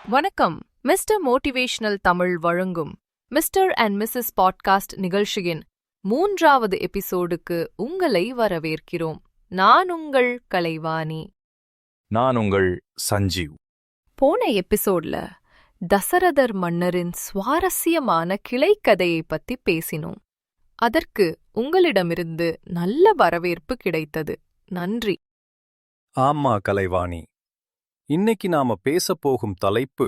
வணக்கம். Mister motivational Tamil வழங்கும் mister and Mrs podcast நிகழ்ச்சியின் 3வது எபிசோடுக்கு உங்களை வரவேற்கிறோம். நான் உங்கள் கலைவாணி. நான் உங்கள் சஞ்சீவ். போன எபிசோட்ல தசரதர் மன்னரின் சுவாரஸ்யமான கிளைக்கதையை பத்தி பேசினோம். அதற்கு உங்களிடமிருந்து நல்ல வரவேற்பு கிடைத்தது. நன்றி. ஆமா கலைவாணி, இன்னைக்கு நாம பேசப்போகும் தலைப்பு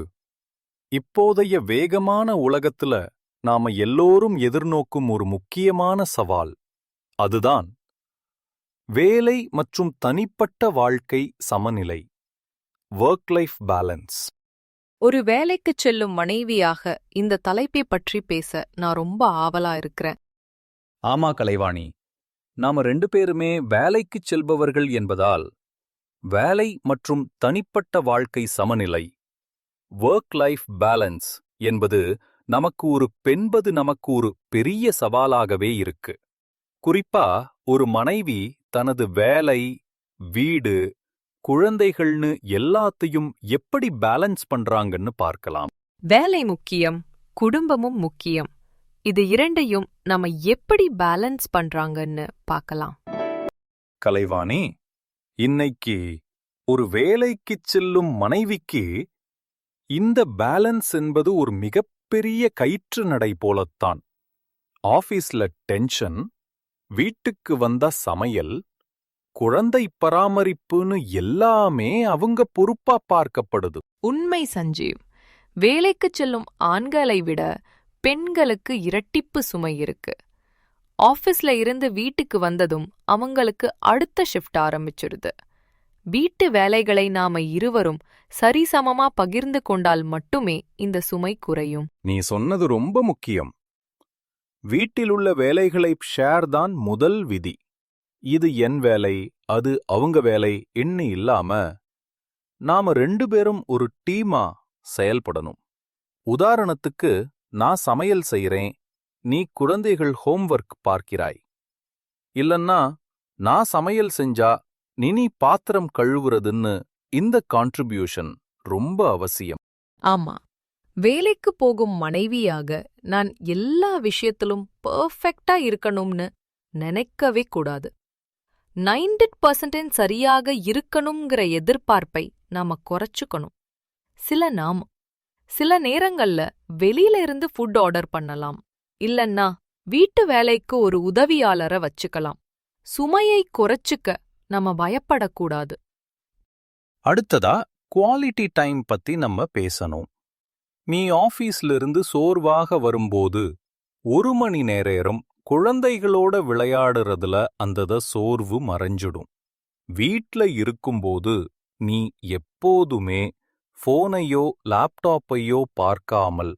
இப்போதைய வேகமான உலகத்துல நாம எல்லோரும் எதிர்நோக்கும் ஒரு முக்கியமான சவால். அதுதான் வேலை மற்றும் தனிப்பட்ட வாழ்க்கை சமநிலை, ஒர்க் லைஃப் பேலன்ஸ். ஒரு வேலைக்குச் செல்லும் மனைவியாக இந்த தலைப்பை பற்றி பேச நான் ரொம்ப ஆவலா இருக்கிறேன். ஆமா கலைவாணி, நாம 2 பேருமே வேலைக்குச் செல்பவர்கள் என்பதால் வேலை மற்றும் தனிப்பட்ட வாழ்க்கை சமநிலை, ஒர்க் லைஃப் பேலன்ஸ் என்பது நமக்கு ஒரு பெரிய சவாலாகவே இருக்கு. குறிப்பா ஒரு மனைவி தனது வேலை, வீடு, குழந்தைகள்னு எல்லாத்தையும் எப்படி பேலன்ஸ் பண்றாங்கன்னு பார்க்கலாம். வேலை முக்கியம், குடும்பமும் முக்கியம். இது இரண்டையும் நம்ம எப்படி பேலன்ஸ் பண்றாங்கன்னு பார்க்கலாம். கலைவாணி, இன்னைக்கு ஒரு வேலைக்குச் செல்லும் மனைவிக்கு இந்த பேலன்ஸ் என்பது ஒரு மிகப்பெரிய கயிற்று நடை போலத்தான். ஆபீஸ்ல டென்ஷன், வீட்டுக்கு வந்தா சமையல், குழந்தை பராமரிப்புன்னு எல்லாமே அவங்க பொறுப்பா பார்க்கப்படுது. உண்மை சஞ்சீவ். வேலைக்குச் செல்லும் ஆண்களை விட பெண்களுக்கு இரட்டிப்பு சுமை இருக்கு. ஆபீஸ்ல இருந்து வீட்டுக்கு வந்ததும் அவங்களுக்கு அடுத்த ஷிஃப்ட் ஆரம்பிச்சிடுது. வீட்டு வேலைகளை நாம இருவரும் சரிசமமா பகிர்ந்து கொண்டால் மட்டுமே இந்த சுமை குறையும். நீ சொன்னது ரொம்ப முக்கியம். வீட்டிலுள்ள வேலைகளை ஷேர் தான் முதல் விதி. இது என் வேலை, அது அவங்க வேலை என்ன இல்லாம நாம 2 பேரும் ஒரு டீமா செயல்படணும். உதாரணத்துக்கு, நான் சமையல் செய்றேன், நீ குழந்தைகள் ஹோம்வொர்க் பார்க்கிறாய். இல்லன்னா நான் சமையல் செஞ்சா நீ பாத்திரம் கழுவுறதுன்னு இந்த கான்ட்ரிபியூஷன் ரொம்ப அவசியம். ஆமா, வேலைக்கு போகும் மனைவியாக நான் எல்லா விஷயத்திலும் பெர்ஃபெக்ட்டா இருக்கணும்னு நினைக்கவே கூடாது. 90% சரியாக இருக்கணுங்கிற எதிர்பார்ப்பை நாம குறைச்சுக்கணும். சில நேரங்கள்ல வெளியில இருந்து ஃபுட் ஆர்டர் பண்ணலாம். இல்லன்னா வீட்டு வேலைக்கு ஒரு உதவியாளரை வச்சுக்கலாம். சுமையை குறைச்சுக்க நம்ம பயப்படக்கூடாது. அடுத்ததா குவாலிட்டி டைம் பத்தி நம்ம பேசணும். நீ ஆபீஸ்ல இருந்து சோர்வாக வரும்போது 1 மணி நேரம் குழந்தைகளோட விளையாடுறதுல அந்த சோர்வு மறைஞ்சிடும். வீட்ல இருக்கும்போது நீ எப்போதுமே போனையோ லேப்டாப்பையோ பார்க்காமல்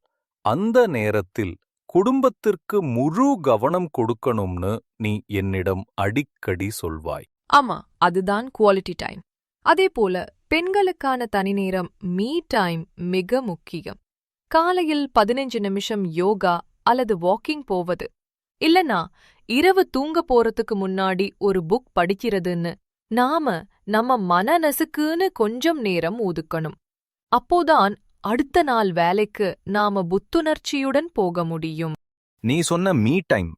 அந்த நேரத்தில் குடும்பத்திற்கு முழு கவனம் கொடுக்கணும்னு நீ என்னிடம் அடிக்கடி சொல்வாய். ஆமா, அதுதான் குவாலிட்டி டைம். அதேபோல பெண்களுக்கான தனிநேரம் மீ டைம் மிக முக்கியம். காலையில் 15 நிமிஷம் யோகா அல்லது வாக்கிங் போவது, இல்லனா இரவு தூங்க போறதுக்கு முன்னாடி ஒரு புக் படிக்கிறதுன்னு நாம நம்ம மனநசுக்குன்னு கொஞ்சம் நேரம் ஒதுக்கணும். அப்போதான் அடுத்த நாள் வேலைக்கு நாம புத்துணர்ச்சியுடன் போக முடியும். நீ சொன்ன மீ டைம்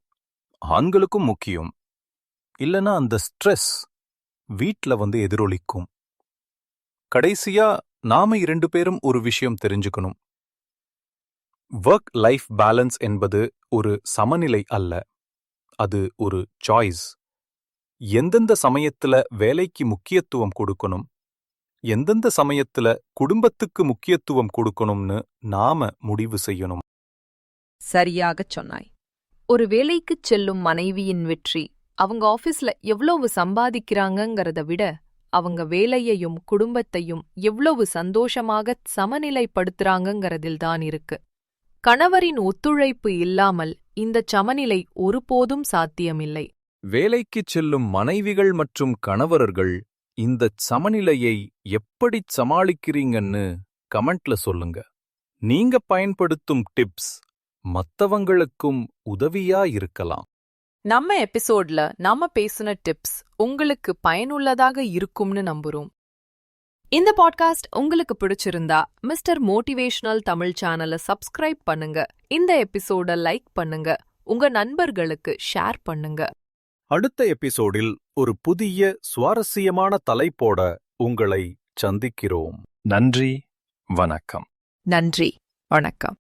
ஆண்களுக்கும் முக்கியம். இல்லனா அந்த ஸ்ட்ரெஸ் வீட்ல எதிரொலிக்கும். கடைசியா நாம 2 பேரும் ஒரு விஷயம் தெரிஞ்சுக்கணும். ஒர்க் லைஃப் பேலன்ஸ் என்பது ஒரு சமநிலை அல்ல, அது ஒரு சாய்ஸ். எந்தெந்த சமயத்துல வேலைக்கு முக்கியத்துவம் கொடுக்கணும், எந்தெந்த சமயத்துல குடும்பத்துக்கு முக்கியத்துவம் கொடுக்கணும்னு நாம முடிவு செய்யணும். சரியாகச் சொன்னாய். ஒரு வேலைக்குச் செல்லும் மனைவியின் வெற்றி அவங்க ஆபீஸ்ல எவ்வளவு சம்பாதிக்கிறாங்கங்கிறத விட அவங்க வேலையையும் குடும்பத்தையும் எவ்வளவு சந்தோஷமாக சமநிலைப்படுத்துறாங்கங்கிறதில்தான் இருக்கு. கணவரின் ஒத்துழைப்பு இல்லாமல் இந்த சமநிலை ஒருபோதும் சாத்தியமில்லை. வேலைக்குச் செல்லும் மனைவிகள் மற்றும் கணவர்கள் இந்த சமநிலையை எப்படி சமாளிக்கிறீங்கன்னு கமெண்ட்ல சொல்லுங்க. நீங்க பயன்படுத்தும் டிப்ஸ் மத்தவங்களுக்கும் உதவியா இருக்கலாம். நம்ம எபிசோட்ல நாம பேசின டிப்ஸ் உங்களுக்கு பயனுள்ளதாக இருக்கும்னு நம்புறோம். இந்த பாட்காஸ்ட் உங்களுக்கு பிடிச்சிருந்தா மிஸ்டர் மோட்டிவேஷனல் தமிழ் சேனலை சப்ஸ்கிரைப் பண்ணுங்க. இந்த எபிசோட லைக் பண்ணுங்க. உங்க நண்பர்களுக்கு ஷேர் பண்ணுங்க. அடுத்த எபிசோடில் ஒரு புதிய சுவாரஸ்யமான தலைப்போட உங்களை சந்திக்கிறோம். நன்றி, வணக்கம். நன்றி, வணக்கம்.